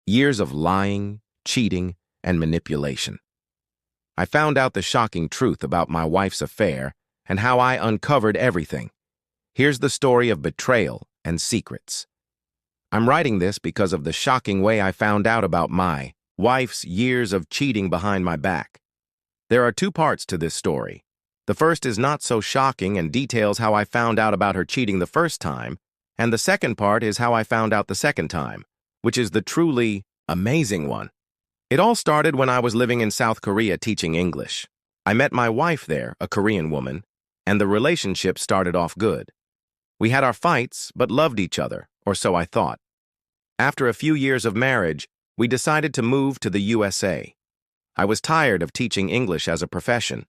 Years of lying, cheating, and manipulation. I found out the shocking truth about my wife's affair and how I uncovered everything. Here's the story of betrayal and secrets. I'm writing this because of the shocking way I found out about my wife's years of cheating behind my back. There are two parts to this story. The first is not so shocking and details how I found out about her cheating the first time, and the second part is how I found out the second time, which is the truly amazing one. It all started when I was living in South Korea teaching English. I met my wife there, a Korean woman, and the relationship started off good. We had our fights, but loved each other, or so I thought. After a few years of marriage, we decided to move to the USA. I was tired of teaching English as a profession,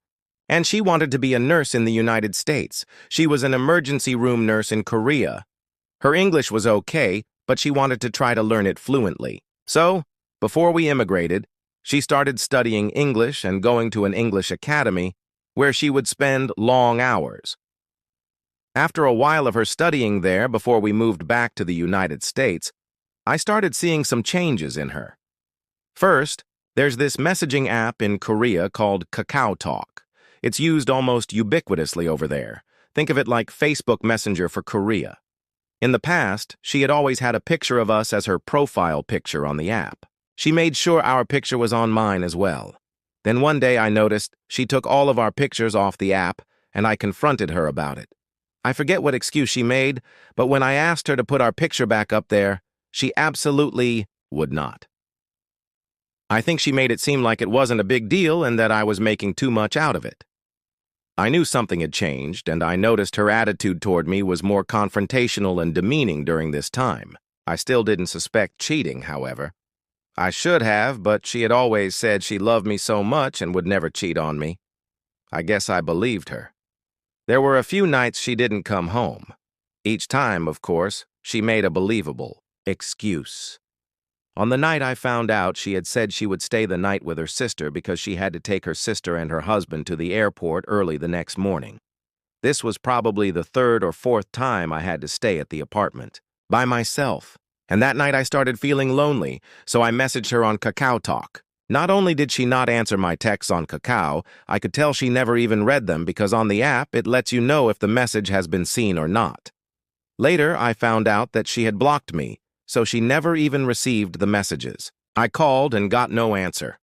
and she wanted to be a nurse in the United States. She was an emergency room nurse in Korea. Her English was okay, but she wanted to try to learn it fluently. So, before we immigrated, she started studying English and going to an English academy where she would spend long hours. After a while of her studying there before we moved back to the United States, I started seeing some changes in her. First, there's this messaging app in Korea called KakaoTalk. It's used almost ubiquitously over there. Think of it like Facebook Messenger for Korea. In the past, she had always had a picture of us as her profile picture on the app. She made sure our picture was on mine as well. Then one day I noticed she took all of our pictures off the app, and I confronted her about it. I forget what excuse she made, but when I asked her to put our picture back up there, she absolutely would not. I think she made it seem like it wasn't a big deal and that I was making too much out of it. I knew something had changed, and I noticed her attitude toward me was more confrontational and demeaning during this time. I still didn't suspect cheating, however. I should have, but she had always said she loved me so much and would never cheat on me. I guess I believed her. There were a few nights she didn't come home. Each time, of course, she made a believable excuse. On the night I found out, she had said she would stay the night with her sister because she had to take her sister and her husband to the airport early the next morning. This was probably the third or fourth time I had to stay at the apartment, by myself. And that night I started feeling lonely, so I messaged her on KakaoTalk. Not only did she not answer my texts on Kakao, I could tell she never even read them because on the app it lets you know if the message has been seen or not. Later, I found out that she had blocked me, so she never even received the messages. I called and got no answer.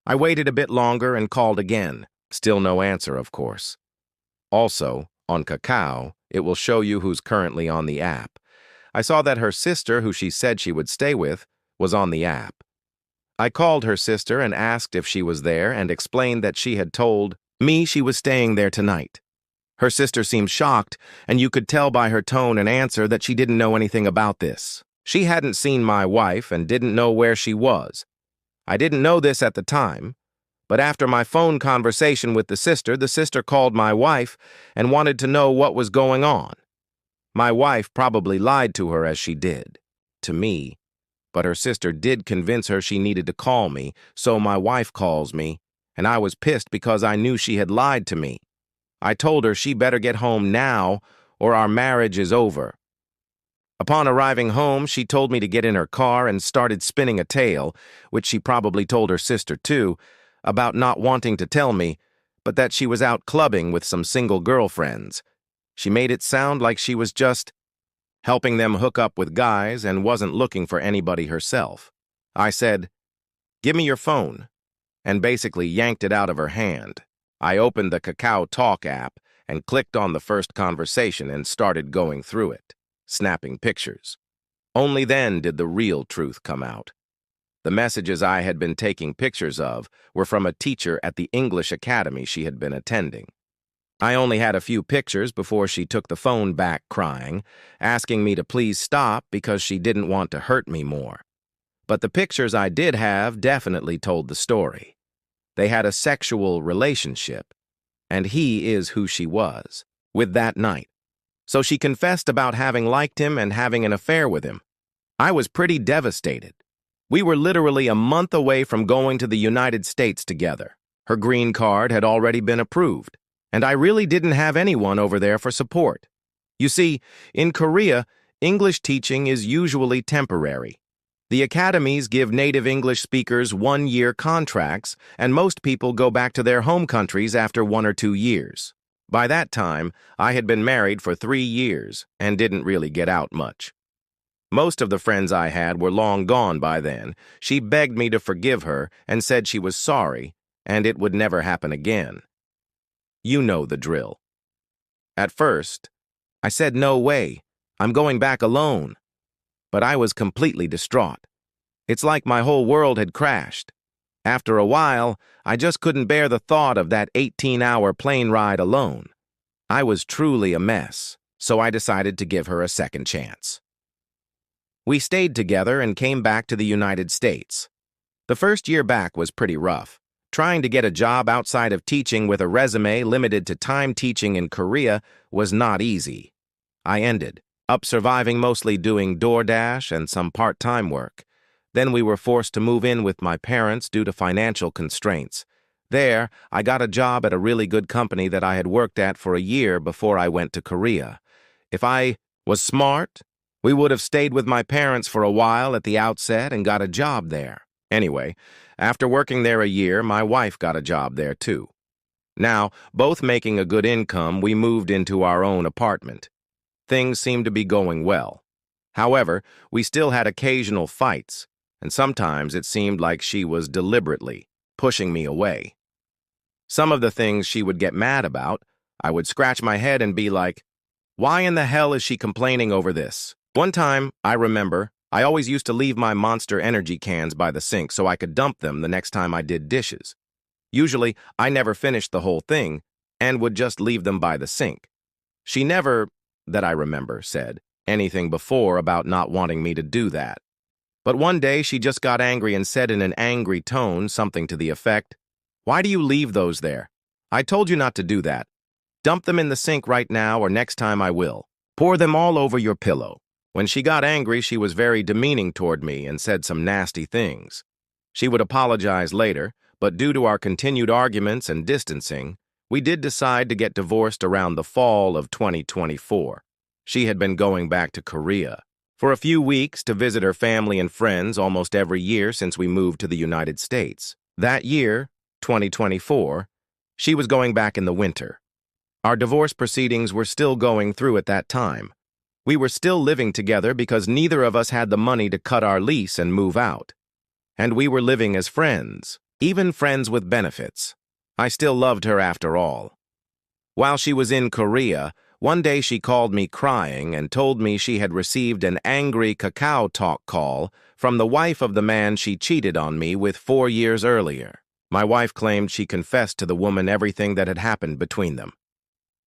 I waited a bit longer and called again. Still no answer, of course. Also, on Kakao, it will show you who's currently on the app. I saw that her sister, who she said she would stay with, was on the app. I called her sister and asked if she was there and explained that she had told me she was staying there tonight. Her sister seemed shocked, and you could tell by her tone and answer that she didn't know anything about this. She hadn't seen my wife and didn't know where she was. I didn't know this at the time, but after my phone conversation with the sister called my wife and wanted to know what was going on. My wife probably lied to her as she did, to me, but her sister did convince her she needed to call me, so my wife calls me, and I was pissed because I knew she had lied to me. I told her she better get home now or our marriage is over. Upon arriving home, she told me to get in her car and started spinning a tale, which she probably told her sister too, about not wanting to tell me, but that she was out clubbing with some single girlfriends. She made it sound like she was just helping them hook up with guys and wasn't looking for anybody herself. I said, "Give me your phone," and basically yanked it out of her hand. I opened the KakaoTalk app and clicked on the first conversation and started going through it, snapping pictures. Only then did the real truth come out. The messages I had been taking pictures of were from a teacher at the English academy she had been attending. I only had a few pictures before she took the phone back crying, asking me to please stop because she didn't want to hurt me more. But the pictures I did have definitely told the story. They had a sexual relationship, and he is who she was, with that night. So she confessed about having liked him and having an affair with him. I was pretty devastated. We were literally a month away from going to the United States together. Her green card had already been approved, and I really didn't have anyone over there for support. You see, in Korea, English teaching is usually temporary. The academies give native English speakers 1-year contracts, and most people go back to their home countries after 1 or 2 years. By that time, I had been married for 3 years and didn't really get out much. Most of the friends I had were long gone by then. She begged me to forgive her and said she was sorry, and it would never happen again. You know the drill. At first, I said no way, I'm going back alone. But I was completely distraught. It's like my whole world had crashed. After a while, I just couldn't bear the thought of that 18-hour plane ride alone. I was truly a mess, so I decided to give her a second chance. We stayed together and came back to the United States. The first year back was pretty rough. Trying to get a job outside of teaching with a resume limited to time teaching in Korea was not easy. I ended up surviving mostly doing DoorDash and some part-time work. Then we were forced to move in with my parents due to financial constraints. There, I got a job at a really good company that I had worked at for a year before I went to Korea. If I was smart, we would have stayed with my parents for a while at the outset and got a job there. Anyway, after working there a year, my wife got a job there too. Now, both making a good income, we moved into our own apartment. Things seemed to be going well. However, we still had occasional fights, and sometimes it seemed like she was deliberately pushing me away. Some of the things she would get mad about, I would scratch my head and be like, why in the hell is she complaining over this? One time, I remember, I always used to leave my Monster Energy cans by the sink so I could dump them the next time I did dishes. Usually, I never finished the whole thing and would just leave them by the sink. She never, that I remember, said anything before about not wanting me to do that. But one day she just got angry and said in an angry tone something to the effect, "Why do you leave those there? I told you not to do that. Dump them in the sink right now or next time I will. Pour them all over your pillow." When she got angry, she was very demeaning toward me and said some nasty things. She would apologize later, but due to our continued arguments and distancing, we did decide to get divorced around the fall of 2024. She had been going back to Korea for a few weeks to visit her family and friends almost every year since we moved to the United States. That year, 2024, she was going back in the winter. Our divorce proceedings were still going through at that time. We were still living together because neither of us had the money to cut our lease and move out. And we were living as friends, even friends with benefits. I still loved her after all. While she was in Korea, one day she called me crying and told me she had received an angry Kakao Talk call from the wife of the man she cheated on me with 4 years earlier. My wife claimed she confessed to the woman everything that had happened between them.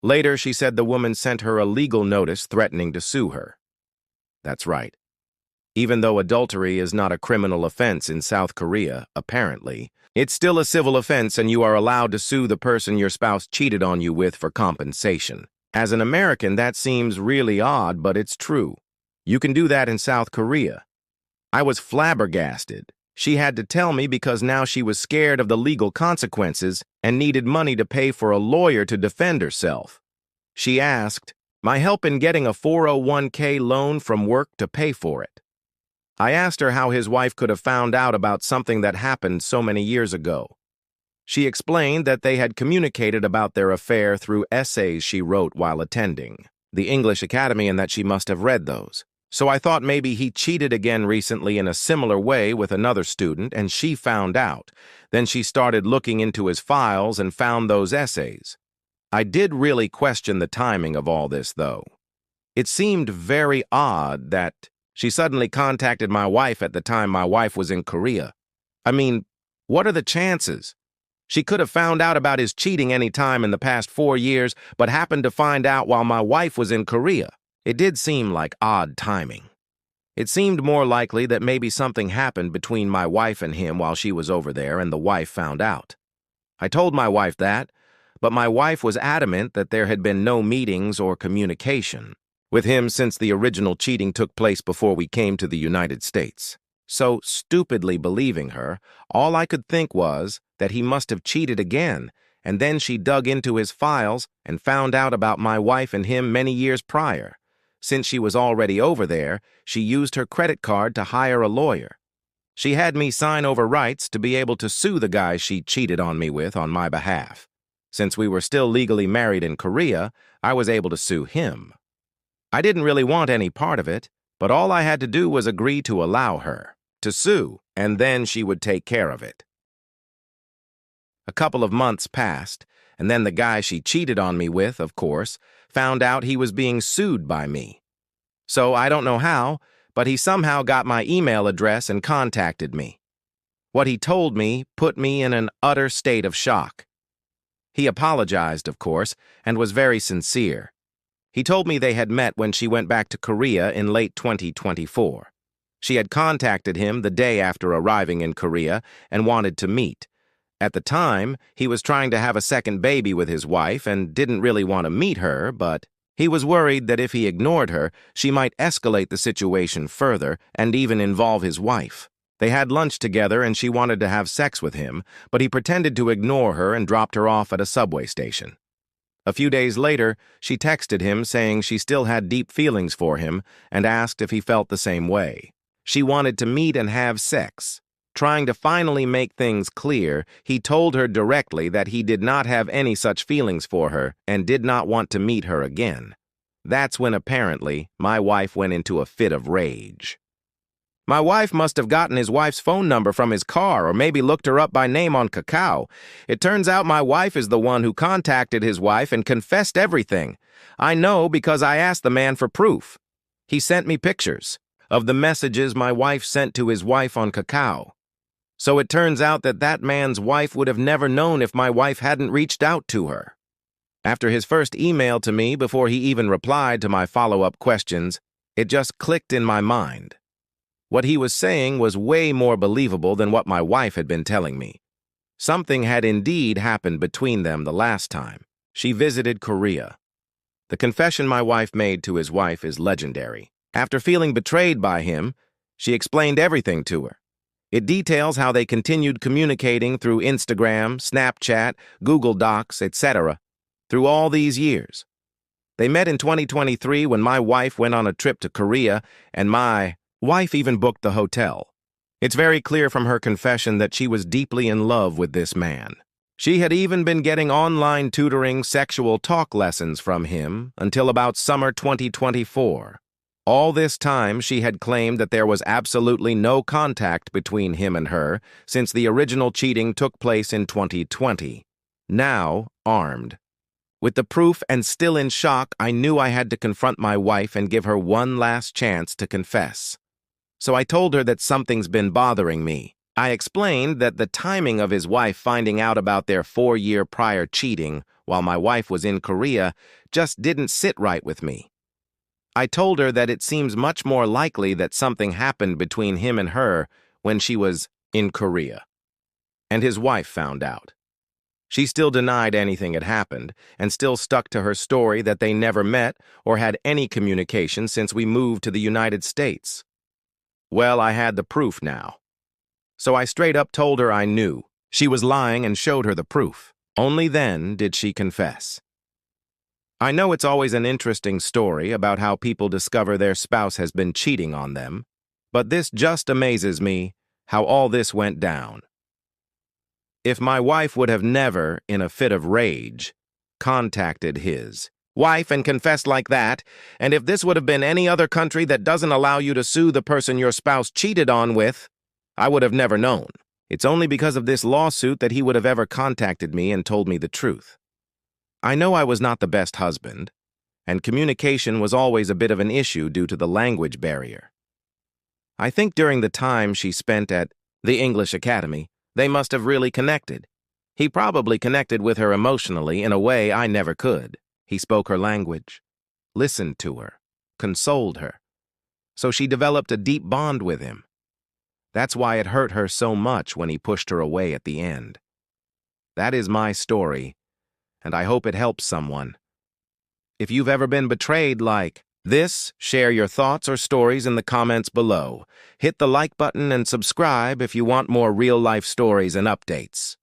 Later, she said the woman sent her a legal notice threatening to sue her. That's right. Even though adultery is not a criminal offense in South Korea, apparently, it's still a civil offense and you are allowed to sue the person your spouse cheated on you with for compensation. As an American, that seems really odd, but it's true. You can do that in South Korea. I was flabbergasted. She had to tell me because now she was scared of the legal consequences and needed money to pay for a lawyer to defend herself. She asked, my help in getting a 401k loan from work to pay for it. I asked her how his wife could have found out about something that happened so many years ago. She explained that they had communicated about their affair through essays she wrote while attending the English Academy and that she must have read those. So I thought maybe he cheated again recently in a similar way with another student and she found out. Then she started looking into his files and found those essays. I did really question the timing of all this, though. It seemed very odd that she suddenly contacted my wife at the time my wife was in Korea. I mean, what are the chances? She could have found out about his cheating any time in the past 4 years, but happened to find out while my wife was in Korea. It did seem like odd timing. It seemed more likely that maybe something happened between my wife and him while she was over there and the wife found out. I told my wife that, but my wife was adamant that there had been no meetings or communication with him since the original cheating took place before we came to the United States. So, stupidly believing her, all I could think was that he must have cheated again, and then she dug into his files and found out about my wife and him many years prior. Since she was already over there, she used her credit card to hire a lawyer. She had me sign over rights to be able to sue the guy she cheated on me with on my behalf. Since we were still legally married in Korea, I was able to sue him. I didn't really want any part of it, but all I had to do was agree to allow her to sue, and then she would take care of it. A couple of months passed, and then the guy she cheated on me with, of course, found out he was being sued by me. So I don't know how, but he somehow got my email address and contacted me. What he told me put me in an utter state of shock. He apologized, of course, and was very sincere. He told me they had met when she went back to Korea in late 2024. She had contacted him the day after arriving in Korea and wanted to meet. At the time, he was trying to have a second baby with his wife and didn't really want to meet her, but he was worried that if he ignored her, she might escalate the situation further and even involve his wife. They had lunch together and she wanted to have sex with him, but he pretended to ignore her and dropped her off at a subway station. A few days later, she texted him saying she still had deep feelings for him and asked if he felt the same way. She wanted to meet and have sex. Trying to finally make things clear, he told her directly that he did not have any such feelings for her and did not want to meet her again. That's when apparently my wife went into a fit of rage. My wife must have gotten his wife's phone number from his car or maybe looked her up by name on Kakao. It turns out my wife is the one who contacted his wife and confessed everything. I know because I asked the man for proof. He sent me pictures of the messages my wife sent to his wife on Kakao. So it turns out that that man's wife would have never known if my wife hadn't reached out to her. After his first email to me, before he even replied to my follow-up questions, it just clicked in my mind. What he was saying was way more believable than what my wife had been telling me. Something had indeed happened between them the last time. She visited Korea. The confession my wife made to his wife is legendary. After feeling betrayed by him, she explained everything to her. It details how they continued communicating through Instagram, Snapchat, Google Docs, etc. through all these years. They met in 2023 when my wife went on a trip to Korea, and my wife even booked the hotel. It's very clear from her confession that she was deeply in love with this man. She had even been getting online tutoring sexual talk lessons from him until about summer 2024. All this time, she had claimed that there was absolutely no contact between him and her since the original cheating took place in 2020. Now, armed. With the proof and still in shock, I knew I had to confront my wife and give her one last chance to confess. So I told her that something's been bothering me. I explained that the timing of his wife finding out about their 4-year prior cheating while my wife was in Korea just didn't sit right with me. I told her that it seems much more likely that something happened between him and her when she was in Korea. And his wife found out. She still denied anything had happened and still stuck to her story that they never met or had any communication since we moved to the United States. Well, I had the proof now. So I straight up told her I knew. She was lying and showed her the proof. Only then did she confess. I know it's always an interesting story about how people discover their spouse has been cheating on them, but this just amazes me how all this went down. If my wife would have never, in a fit of rage, contacted his wife and confessed like that, and if this would have been any other country that doesn't allow you to sue the person your spouse cheated on with, I would have never known. It's only because of this lawsuit that he would have ever contacted me and told me the truth. I know I was not the best husband, and communication was always a bit of an issue due to the language barrier. I think during the time she spent at the English Academy, they must have really connected. He probably connected with her emotionally in a way I never could. He spoke her language, listened to her, consoled her. So she developed a deep bond with him. That's why it hurt her so much when he pushed her away at the end. That is my story, and I hope it helps someone. If you've ever been betrayed like this, share your thoughts or stories in the comments below. Hit the like button and subscribe if you want more real-life stories and updates.